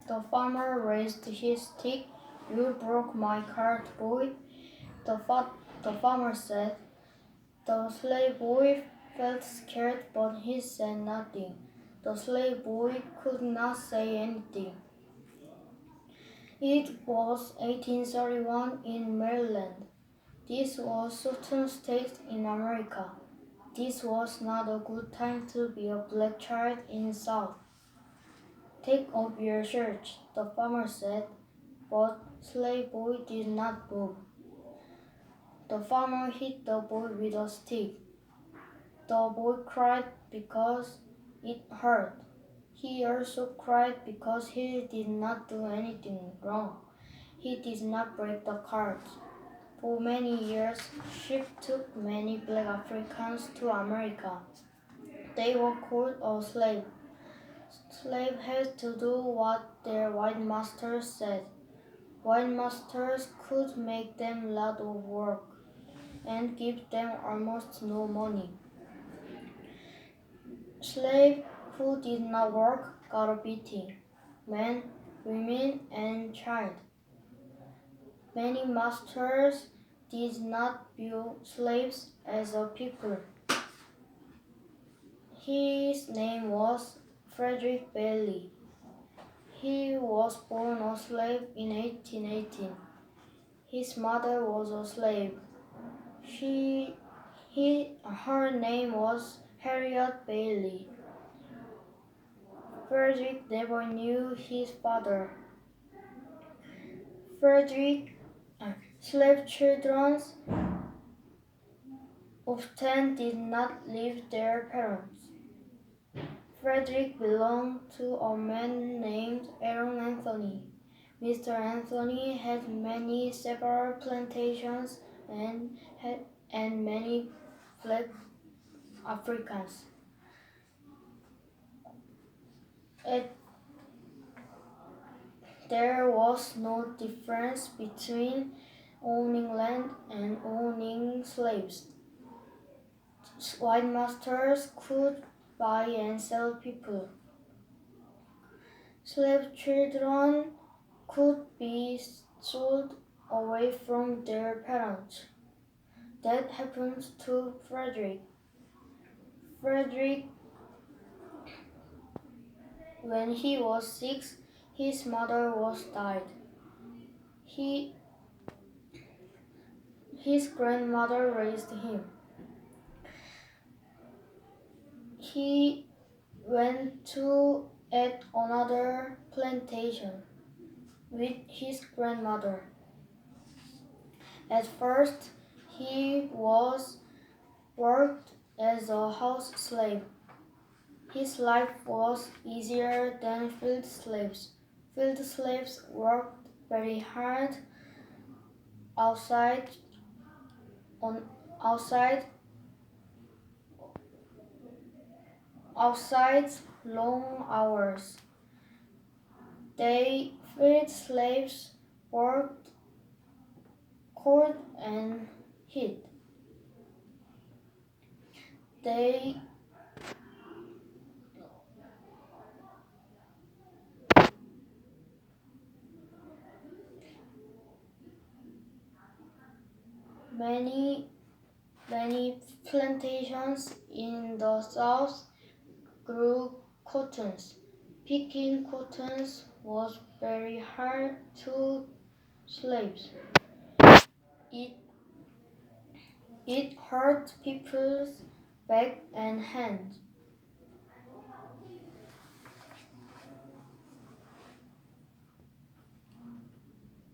The farmer raised his stick. "You broke my cart, boy," the farmer said. The slave boy felt scared, but he said nothing. The slave boy could not say anything. It was 1831 in Maryland. This was Southern state in America. This was not a good time to be a black child in the South. "Take off your shirt," the farmer said, but slave boy did not move. The farmer hit the boy with a stick. The boy cried because it hurt. He also cried because he did not do anything wrong. He did not break the cart. For many years, ships took many black Africans to America. They were called a slave. Slaves had to do what their white masters said. White masters could make them a lot of work and give them almost no money. Slaves who did not work got a beating, men, women, and child. Many masters did not view slaves as a people. His name was Frederick Bailey. He was born a slave in 1818. His mother was a slave. Her name was Harriet Bailey. Frederick never knew his father. Slave children often did not leave their parents. Frederick belonged to a man named Aaron Anthony. Mr. Anthony had several plantations and many black Africans. There was no difference between owning land and owning slaves. White masters could buy and sell people. Slave children could be sold away from their parents. That happened to Frederick. When he was 6, his mother was died. His grandmother raised him. He went to at another plantation with his grandmother. At first, he worked as a house slave. His life was easier than field slaves. Field slaves worked very hard outside long hours. Field slaves worked cold and heat. Many plantations in the South grew cottons. Picking cottons was very hard to slaves. It hurt people's back and hands.